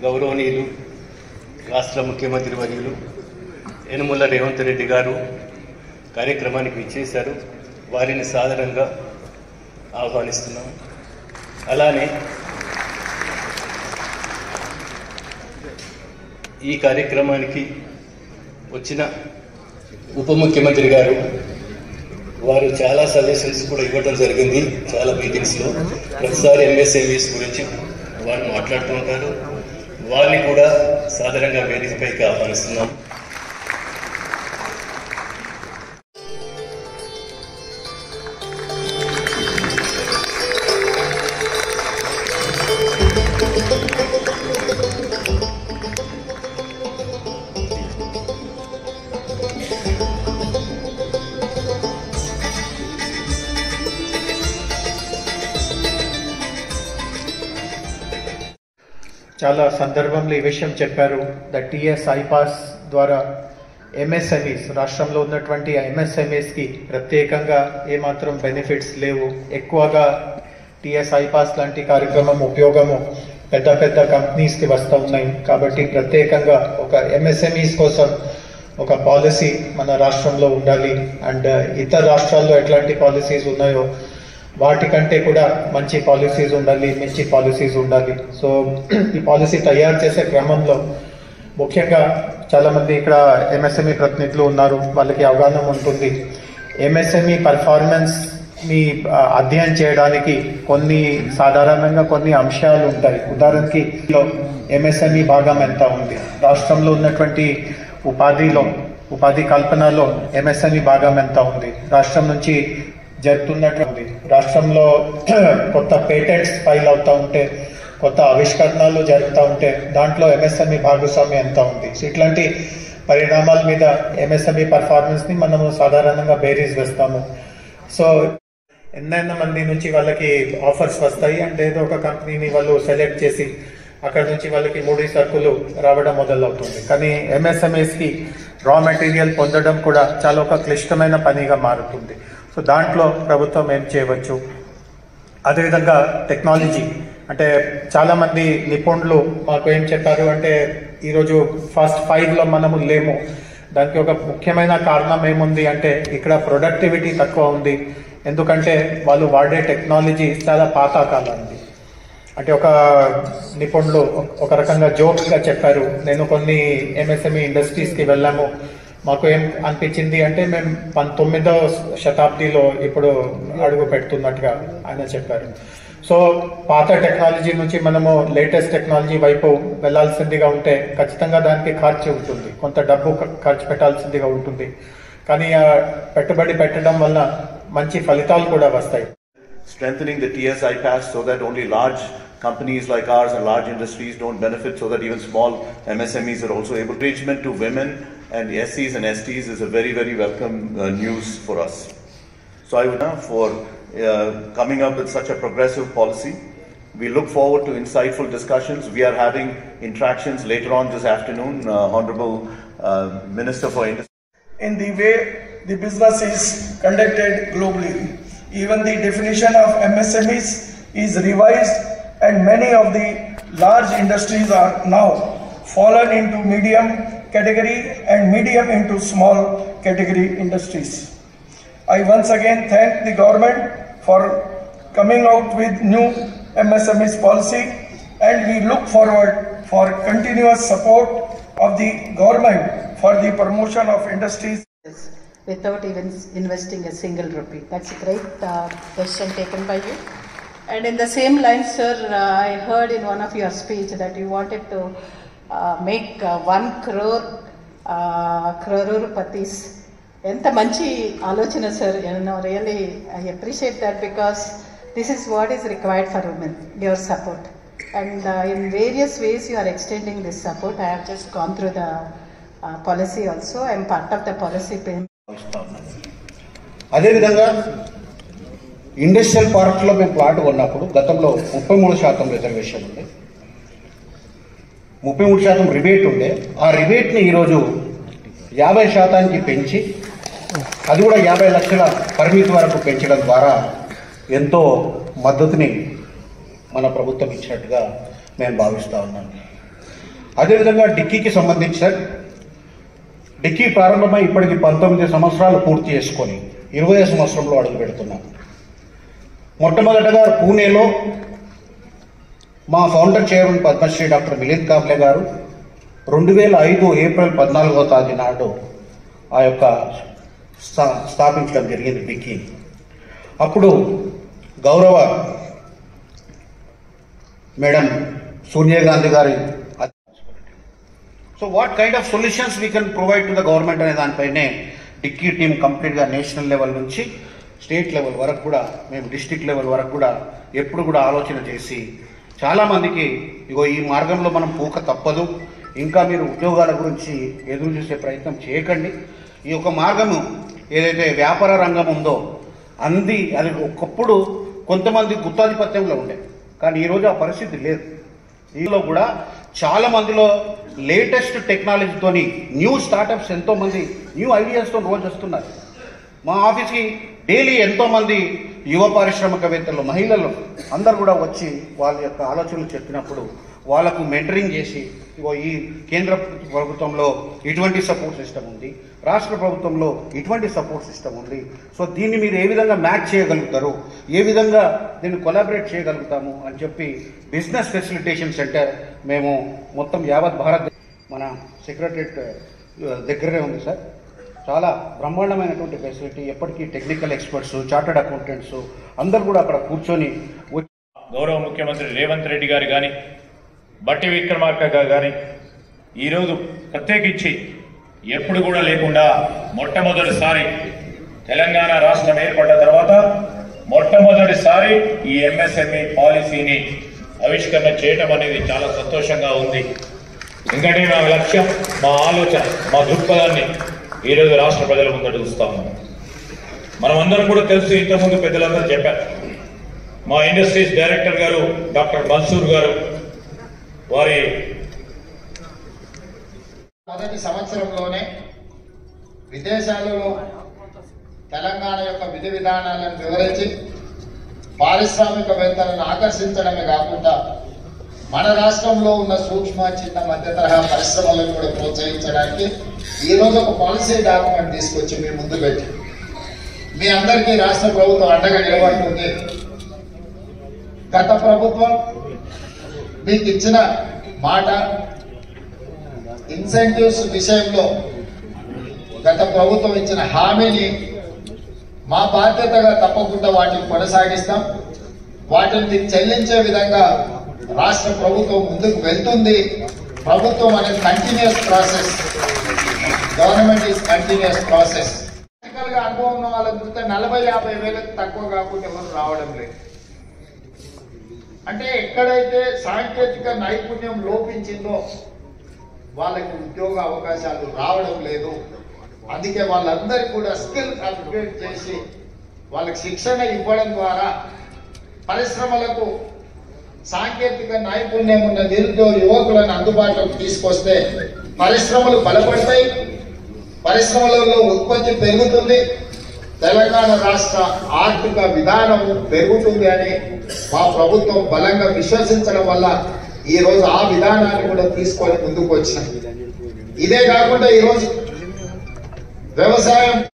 గౌరవనీయులు రాష్ట్ర ముఖ్యమంత్రి వర్యులు యనుమల రేవంత్ రెడ్డి గారు కార్యక్రమానికి విచ్చేశారు. వారిని సాదరంగా ఆహ్వానిస్తున్నాం. అలానే ఈ కార్యక్రమానికి వచ్చిన ఉప ముఖ్యమంత్రి గారు వారు చాలా సజెషన్స్ కూడా ఇవ్వడం జరిగింది. చాలా మీటింగ్స్లో ప్రతిసారి ఎంఎస్ఎంఈస్ గురించి వారు మాట్లాడుతూ ఉంటారు. వారిని కూడా సాధారణంగా వేదికపైకి ఆహ్వానిస్తున్నాం. చాలా సందర్భంలో ఈ విషయం చెప్పారు. ద టీఎస్ ఐపాస్ ద్వారా ఎంఎస్ఎంఈస్ రాష్ట్రంలో ఉన్నటువంటి ఎంఎస్ఎంఈస్కి ప్రత్యేకంగా ఏమాత్రం బెనిఫిట్స్ లేవు. ఎక్కువగా టీఎస్ ఐపాస్ లాంటి కార్యక్రమం ఉపయోగము పెద్ద పెద్ద కంపెనీస్కి వస్తూ ఉన్నాయి. కాబట్టి ప్రత్యేకంగా ఒక ఎంఎస్ఎంఈస్ కోసం ఒక పాలసీ మన రాష్ట్రంలో ఉండాలి. అండ్ ఇతర రాష్ట్రాల్లో ఎట్లాంటి పాలసీస్ ఉన్నాయో వాటికంటే కూడా మంచి పాలసీస్ ఉండాలి, మంచి పాలసీస్ ఉండాలి. సో ఈ పాలసీ తయారు చేసే క్రమంలో ముఖ్యంగా చాలామంది ఇక్కడ ఎంఎస్ఎంఈ ప్రతినిధులు ఉన్నారు, వాళ్ళకి అవగాహన ఉంటుంది. ఎంఎస్ఎంఈ పర్ఫార్మెన్స్ని అధ్యయనం చేయడానికి సాధారణంగా కొన్ని అంశాలు ఉంటాయి. ఉదాహరణకి ఎంఎస్ఎంఈ భాగం ఎంత ఉంది, రాష్ట్రంలో ఉన్నటువంటి ఉపాధి కల్పనలో ఎంఎస్ఎంఈ భాగం ఎంత ఉంది, రాష్ట్రం నుంచి జరుగుతున్నటువంటి రాష్ట్రంలో కొత్త పేటెంట్స్ ఫైల్ అవుతూ ఉంటే, కొత్త ఆవిష్కరణలు జరుగుతూ ఉంటే దాంట్లో ఎంఎస్ఎంఈ భాగస్వామ్యం ఎంత ఉంది. సో ఇట్లాంటి పరిణామాల మీద ఎంఎస్ఎంఈ పర్ఫార్మెన్స్ని మనము సాధారణంగా బేరీస్ వేస్తాము. సో ఎన్నైనా మంది నుంచి వాళ్ళకి ఆఫర్స్ వస్తాయి అంటే ఏదో ఒక కంపెనీని వాళ్ళు సెలెక్ట్ చేసి అక్కడ నుంచి వాళ్ళకి ముడి సరుకులు రావడం మొదలవుతుంది. కానీ ఎంఎస్ఎంఈస్కి రా మెటీరియల్ పొందడం కూడా చాలా ఒక క్లిష్టమైన పనిగా మారుతుంది. సో దాంట్లో ప్రభుత్వం ఏం చేయవచ్చు. అదేవిధంగా టెక్నాలజీ అంటే చాలామంది నిపుణులు మాకు ఏం చెప్పారు అంటే ఈరోజు ఫస్ట్ 5లో మనము లేము. దానికి ఒక ముఖ్యమైన కారణం ఏముంది అంటే ఇక్కడ ప్రొడక్టివిటీ తక్కువ ఉంది. ఎందుకంటే వాళ్ళు వాడే టెక్నాలజీ చాలా పాతకాలంది. అంటే ఒక నిపుణులు ఒక రకంగా జోక్గా చెప్పారు, నేను కొన్ని ఎంఎస్ఎంఈ ఇండస్ట్రీస్కి వెళ్ళాము, మాకు ఏం అనిపించింది అంటే మేము 19వ శతాబ్దిలో ఇప్పుడు అడుగు పెడుతున్నట్టుగా ఆయన చెప్పారు. సో పాత టెక్నాలజీ నుంచి మనము లేటెస్ట్ టెక్నాలజీ వైపు వెళ్లాల్సిందిగా ఉంటే ఖచ్చితంగా దానికి ఖర్చు ఉంటుంది, కొంత డబ్బు ఖర్చు పెట్టాల్సిందిగా ఉంటుంది. కానీ ఆ పెట్టుబడి పెట్టడం వల్ల మంచి ఫలితాలు కూడా వస్తాయి. Strengthening the TS IPAS so that only large companies like ours and large industries don't benefit, so that even small MSMEs are also able. Encouragement to women and SCs and STs is a very, very welcome news for us. So I would for coming up with such a progressive policy. We look forward to insightful discussions. We are having interactions later on this afternoon. Honorable Minister for Industry. In the way the business is conducted globally, even the definition of MSMEs is revised, and many of the large industries are now fallen into medium category and medium into small category industries. I once again thank the government for coming out with new MSMEs policy, and we look forward for continuous support of the government for the promotion of industries without even investing a single rupee. That's a great decision taken by you. And in the same line, sir, I heard in one of your speech that you wanted to make 1 crore crorepati's. Enta manchi alochana, sir. Really, I appreciate that, because this is what is required for women, your support. And in various ways you are extending this support. I have just gone through the policy also. I am part of the policy payment. అదేవిధంగా industrial పార్క్లో మేము plot కొన్నప్పుడు గతంలో 33% reservation ఉండే, 33% rebate ఉండే. ఆ రిబేట్ని ఈరోజు 50% పెంచి అది కూడా 50 లక్షల పరిమితి వరకు పెంచడం ద్వారా ఎంతో మద్దతుని మన ప్రభుత్వం ఇచ్చినట్టుగా నేను భావిస్తూ ఉన్నాను. అదేవిధంగా డిక్కీకి సంబంధించి సార్, డిక్కీ ప్రారంభమై ఇప్పటికి 19 సంవత్సరాలు పూర్తి చేసుకొని 20వ సంవత్సరంలో అడుగు పెడుతున్నాం. మొట్టమొదటగా పూణేలో మా founder chairman Padmashri doctor Milind Kamble గారు 2005 ఏప్రిల్ 14వ తేదీ నాడు ఆ యొక్క స్థాపించడం జరిగింది డిక్కీ. అప్పుడు గౌరవ మేడం సోనియా గాంధీ గారి so what kind of solutions we can provide to the government అనే దానిపైనే డిక్కీ టీం కంప్లీట్గా నేషనల్ లెవెల్ నుంచి స్టేట్ లెవెల్ వరకు కూడా, మేము డిస్ట్రిక్ట్ లెవెల్ వరకు కూడా ఎప్పుడు కూడా ఆలోచన చేసి చాలామందికి ఇగో ఈ మార్గంలో మనం పోక తప్పదు, ఇంకా మీరు ఉద్యోగాల గురించి ఎదురు చూసే ప్రయత్నం చేయకండి. ఈ యొక్క మార్గము ఏదైతే వ్యాపార రంగం ఉందో అది ఒకప్పుడు కొంతమంది గుత్తాధిపత్యంలో ఉండే, కానీ ఈరోజు ఆ పరిస్థితి లేదు. దీనిలో కూడా చాలా మందిలో లేటెస్ట్ టెక్నాలజీతోని న్యూ స్టార్టప్స్ ఎంతోమంది న్యూ ఐడియాస్తో రోజు వస్తున్నారు. మా ఆఫీస్కి డైలీ ఎంతోమంది యువ పారిశ్రామికవేత్తలు, మహిళలు అందరు కూడా వచ్చి వాళ్ళ యొక్క ఆలోచనలు చెప్పినప్పుడు వాళ్ళకు మెంటరింగ్ చేసి ఇగో ఈ కేంద్ర ప్రభుత్వంలో ఇటువంటి సపోర్ట్ సిస్టమ్ ఉంది, రాష్ట్ర ప్రభుత్వంలో ఇటువంటి సపోర్ట్ సిస్టమ్ ఉంది, సో దీన్ని మీరు ఏ విధంగా మ్యాచ్ చేయగలుగుతారు, ఏ విధంగా దీన్ని కొలాబరేట్ చేయగలుగుతాము అని చెప్పి బిజినెస్ ఫెసిలిటేషన్ సెంటర్ మేము మొత్తం యావత్ భారత్ మన సెక్రటరేట్ దగ్గరనే ఉంది సార్. చాలా బ్రహ్మాండమైనటువంటి ఫెసిలిటీ. ఎప్పటికీ టెక్నికల్ ఎక్స్పర్ట్స్, చార్టర్డ్ అకౌంటెంట్స్ అందరూ కూడా అక్కడ కూర్చొని గౌరవ ముఖ్యమంత్రి రేవంత్ రెడ్డి గారు కానీ, బట్టి విక్రమార్క గారు కానీ ఈరోజు ప్రత్యేకించి ఎప్పుడు కూడా లేకుండా మొట్టమొదటిసారి తెలంగాణ రాష్ట్రం ఏర్పడ్డ తర్వాత మొట్టమొదటిసారి ఈ ఎంఎస్ఎంఈ పాలసీని ఆవిష్కరణ చేయడం అనేది చాలా సంతోషంగా ఉంది. ఎందుకంటే మా లక్ష్యం, మా ఆలోచన, మా దృక్పథాన్ని ఈరోజు రాష్ట్ర ప్రజల ముందట చూస్తా ఉన్నాం. మనం అందరం కూడా తెలుసు, ఇంతకుముందు పెద్దలందరూ చెప్పారు. మా ఇండస్ట్రీస్ డైరెక్టర్ గారు డాక్టర్ మన్సూర్ గారు వారి మొదటి సంవత్సరంలోనే విదేశాలలో తెలంగాణ యొక్క విధి విధానాలను వివరించి పారిశ్రామికవేత్తలను ఆకర్షించడమే కాకుండా మన రాష్ట్రంలో ఉన్న సూక్ష్మ, చిన్న, మధ్య తరహా పరిశ్రమలను కూడా ప్రోత్సహించడానికి ఈరోజు ఒక పాలసీ డాక్యుమెంట్ తీసుకొచ్చి మీ ముందు పెట్టి మీ అందరికీ రాష్ట్ర ప్రభుత్వం అండగా నిలబడుతుంది. గత ప్రభుత్వం మీకు ఇచ్చిన మాట, ఇన్సెంటివ్స్ విషయంలో గత ప్రభుత్వం ఇచ్చిన హామీని మా బాధ్యతగా తప్పకుండా వాటిని కొనసాగిస్తాం. వాటిని మీకు చెల్లించే విధంగా రాష్ట్ర ప్రభుత్వం ముందుకు వెళ్తుంది. ప్రభుత్వం అనేది continuous process, government is continuous process. Technical గా అనుభవం ఉన్న వాళ్ళకి చూస్తే 40-50 వేలకు తక్కువ కాకుండా ఎవరు రావడం లేదు. అంటే ఎక్కడైతే సాంకేతిక నైపుణ్యం లోపించిందో వాళ్ళకి ఉద్యోగ అవకాశాలు రావడం లేదు. అందుకే వాళ్ళందరికీ కూడా స్కిల్ అప్గ్రేడ్ చేసి వాళ్ళకి శిక్షణ ఇవ్వడం ద్వారా పరిశ్రమలకు సాంకేతిక నైపుణ్యం ఉన్న నిరుద్యోగ యువకులను అందుబాటులోకి తీసుకొస్తే పరిశ్రమలు బలపడతాయి, పరిశ్రమలలో ఉత్పత్తి పెరుగుతుంది, తెలంగాణ రాష్ట్ర ఆర్థిక విధానం పెరుగుతుంది అని మా ప్రభుత్వం బలంగా విశ్వసించడం వల్ల ఈ రోజు ఆ విధానాన్ని కూడా తీసుకొని ముందుకు వచ్చినాం. ఇదే కాకుండా ఈరోజు వ్యవసాయం